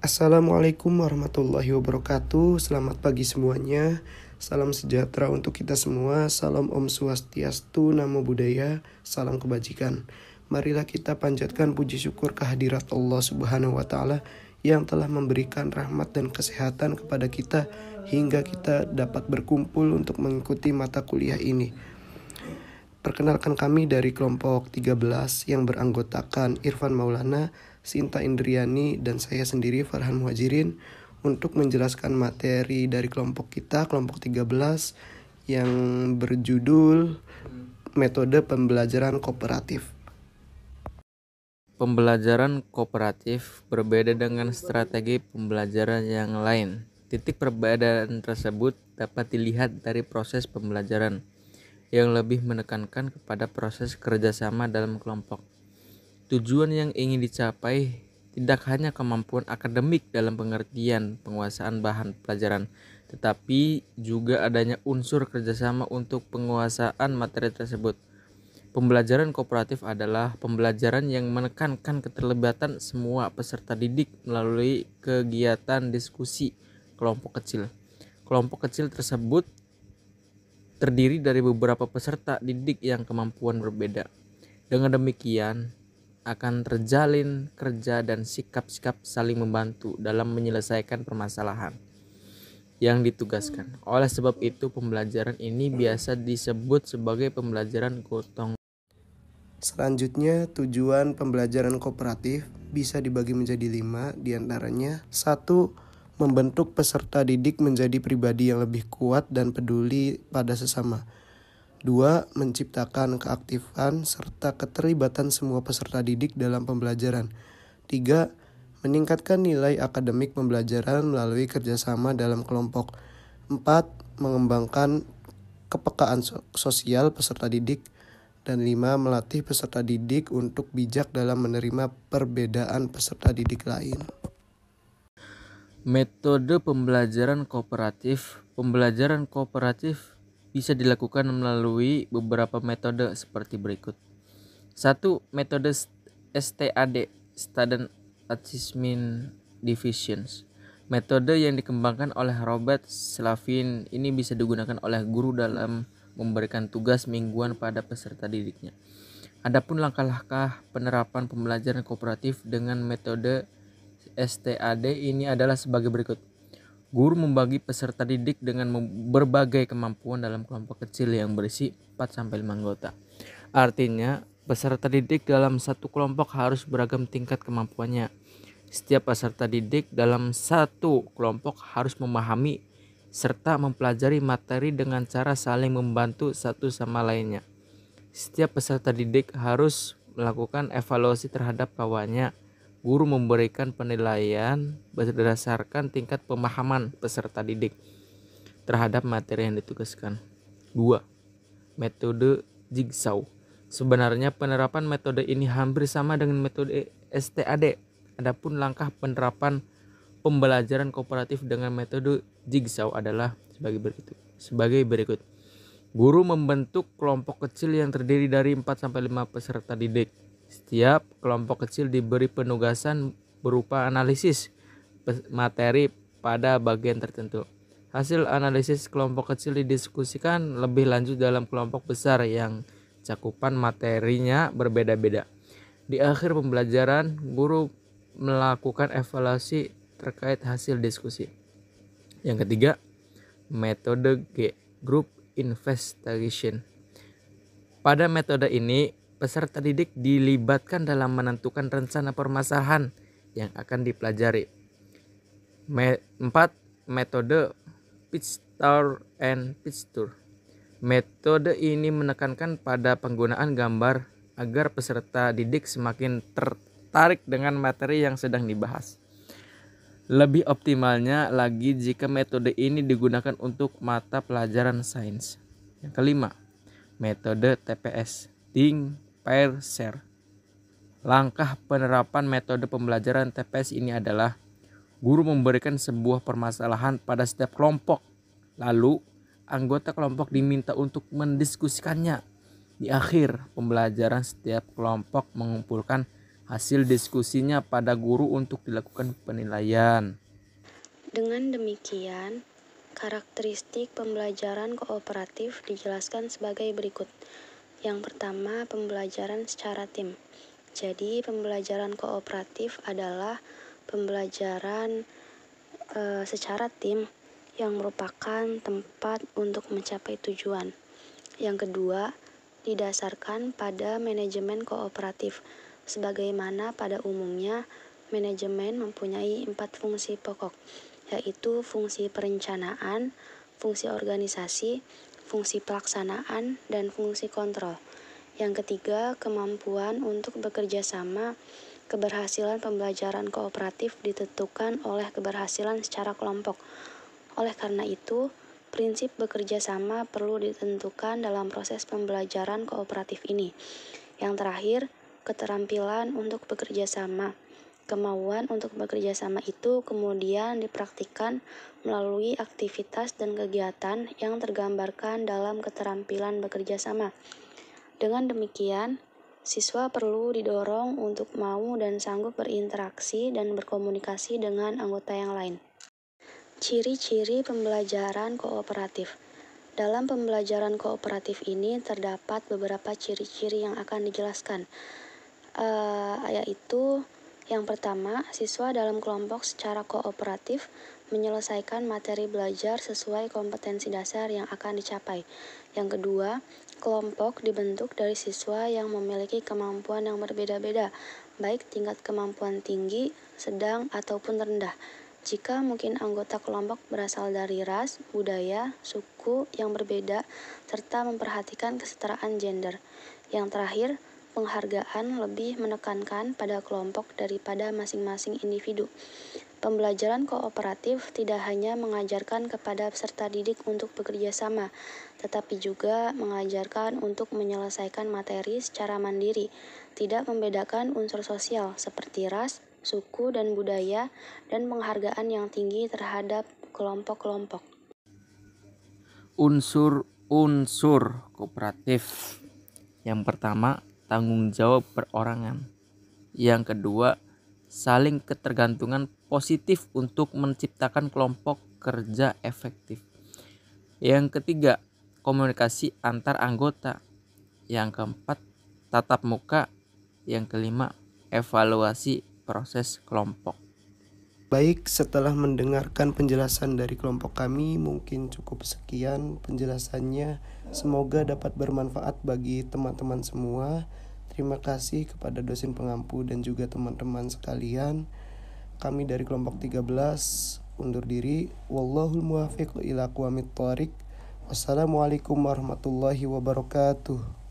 Assalamualaikum warahmatullahi wabarakatuh. Selamat pagi semuanya. Salam sejahtera untuk kita semua. Salam Om Swastiastu, Namo Buddhaya, salam kebajikan. Marilah kita panjatkan puji syukur kehadirat Allah Subhanahu wa taala yang telah memberikan rahmat dan kesehatan kepada kita hingga kita dapat berkumpul untuk mengikuti mata kuliah ini. Perkenalkan, kami dari kelompok 13 yang beranggotakan Irfan Maulana, Sinta Indriani, dan saya sendiri Farhan Muhajirin untuk menjelaskan materi dari kelompok kita, kelompok 13 yang berjudul Metode Pembelajaran Kooperatif. Pembelajaran kooperatif berbeda dengan strategi pembelajaran yang lain. Titik perbedaan tersebut dapat dilihat dari proses pembelajaran yang lebih menekankan kepada proses kerjasama dalam kelompok. Tujuan yang ingin dicapai tidak hanya kemampuan akademik dalam pengertian penguasaan bahan pelajaran, tetapi juga adanya unsur kerjasama untuk penguasaan materi tersebut. Pembelajaran kooperatif adalah pembelajaran yang menekankan keterlibatan semua peserta didik melalui kegiatan diskusi kelompok kecil. Kelompok kecil tersebut terdiri dari beberapa peserta didik yang kemampuan berbeda. Dengan demikian, akan terjalin kerja dan sikap-sikap saling membantu dalam menyelesaikan permasalahan yang ditugaskan. Oleh sebab itu, pembelajaran ini biasa disebut sebagai pembelajaran gotong. Selanjutnya, tujuan pembelajaran kooperatif bisa dibagi menjadi 5, diantaranya 1. Membentuk peserta didik menjadi pribadi yang lebih kuat dan peduli pada sesama. 2. Menciptakan keaktifan serta keterlibatan semua peserta didik dalam pembelajaran. 3. Meningkatkan nilai akademik pembelajaran melalui kerjasama dalam kelompok. 4. Mengembangkan kepekaan sosial peserta didik. Dan 5. Melatih peserta didik untuk bijak dalam menerima perbedaan peserta didik lain. Metode pembelajaran kooperatif. Pembelajaran kooperatif bisa dilakukan melalui beberapa metode seperti berikut. 1. Metode STAD, Student Achievement Divisions. Metode yang dikembangkan oleh Robert Slavin ini bisa digunakan oleh guru dalam memberikan tugas mingguan pada peserta didiknya. Adapun langkah-langkah penerapan pembelajaran kooperatif dengan metode STAD ini adalah sebagai berikut. Guru membagi peserta didik dengan berbagai kemampuan dalam kelompok kecil yang berisi 4-5 anggota. Artinya, peserta didik dalam satu kelompok harus beragam tingkat kemampuannya. Setiap peserta didik dalam satu kelompok harus memahami serta mempelajari materi dengan cara saling membantu satu sama lainnya. Setiap peserta didik harus melakukan evaluasi terhadap kawannya. Guru memberikan penilaian berdasarkan tingkat pemahaman peserta didik terhadap materi yang ditugaskan. 2. Metode jigsaw. Sebenarnya penerapan metode ini hampir sama dengan metode STAD. Adapun langkah penerapan pembelajaran kooperatif dengan metode jigsaw adalah sebagai berikut. Guru membentuk kelompok kecil yang terdiri dari 4-5 peserta didik. Setiap kelompok kecil diberi penugasan berupa analisis materi pada bagian tertentu. Hasil analisis kelompok kecil didiskusikan lebih lanjut dalam kelompok besar yang cakupan materinya berbeda-beda. Di akhir pembelajaran, guru melakukan evaluasi terkait hasil diskusi. Yang ketiga, metode G, Group Investigation. Pada metode ini, peserta didik dilibatkan dalam menentukan rencana permasalahan yang akan dipelajari. 4. Metode Pitchtour and Pitchtour. Metode ini menekankan pada penggunaan gambar agar peserta didik semakin tertarik dengan materi yang sedang dibahas. Lebih optimalnya lagi jika metode ini digunakan untuk mata pelajaran sains. Yang kelima, metode TPS, Think, Pair, Share. Langkah penerapan metode pembelajaran TPS ini adalah guru memberikan sebuah permasalahan pada setiap kelompok. Lalu, anggota kelompok diminta untuk mendiskusikannya. Di akhir pembelajaran, setiap kelompok mengumpulkan hasil diskusinya pada guru untuk dilakukan penilaian. Dengan demikian, karakteristik pembelajaran kooperatif dijelaskan sebagai berikut. Yang pertama, pembelajaran secara tim. Jadi, pembelajaran kooperatif adalah pembelajaran secara tim yang merupakan tempat untuk mencapai tujuan. Yang kedua, didasarkan pada manajemen kooperatif. Sebagaimana pada umumnya, manajemen mempunyai 4 fungsi pokok, yaitu fungsi perencanaan, fungsi organisasi, fungsi pelaksanaan, dan fungsi kontrol. Yang ketiga, kemampuan untuk bekerja sama. Keberhasilan pembelajaran kooperatif ditentukan oleh keberhasilan secara kelompok. Oleh karena itu, prinsip bekerja sama perlu ditentukan dalam proses pembelajaran kooperatif ini. Yang terakhir, keterampilan untuk bekerja sama. Kemauan untuk bekerja sama itu kemudian dipraktikkan melalui aktivitas dan kegiatan yang tergambarkan dalam keterampilan bekerja sama. Dengan demikian, siswa perlu didorong untuk mau dan sanggup berinteraksi dan berkomunikasi dengan anggota yang lain. Ciri-ciri pembelajaran kooperatif. Dalam pembelajaran kooperatif ini terdapat beberapa ciri-ciri yang akan dijelaskan, yaitu yang pertama, siswa dalam kelompok secara kooperatif menyelesaikan materi belajar sesuai kompetensi dasar yang akan dicapai. Yang kedua, kelompok dibentuk dari siswa yang memiliki kemampuan yang berbeda-beda, baik tingkat kemampuan tinggi, sedang, ataupun rendah. Jika mungkin anggota kelompok berasal dari ras, budaya, suku yang berbeda, serta memperhatikan kesetaraan gender. Yang terakhir, penghargaan lebih menekankan pada kelompok daripada masing-masing individu. Pembelajaran kooperatif tidak hanya mengajarkan kepada peserta didik untuk bekerja sama, tetapi juga mengajarkan untuk menyelesaikan materi secara mandiri, tidak membedakan unsur sosial seperti ras, suku, dan budaya, dan penghargaan yang tinggi terhadap kelompok-kelompok. Unsur-unsur kooperatif. Yang pertama, tanggung jawab perorangan. Yang kedua, saling ketergantungan positif untuk menciptakan kelompok kerja efektif. Yang ketiga, komunikasi antar anggota. Yang keempat, tatap muka. Yang kelima, evaluasi proses kelompok. Baik, setelah mendengarkan penjelasan dari kelompok kami, mungkin cukup sekian penjelasannya. Semoga dapat bermanfaat bagi teman-teman semua. Terima kasih kepada dosen pengampu dan juga teman-teman sekalian. Kami dari kelompok 13 undur diri. Wallahul muwaffiq ila aqwamit thoriq. Wassalamualaikum warahmatullahi wabarakatuh.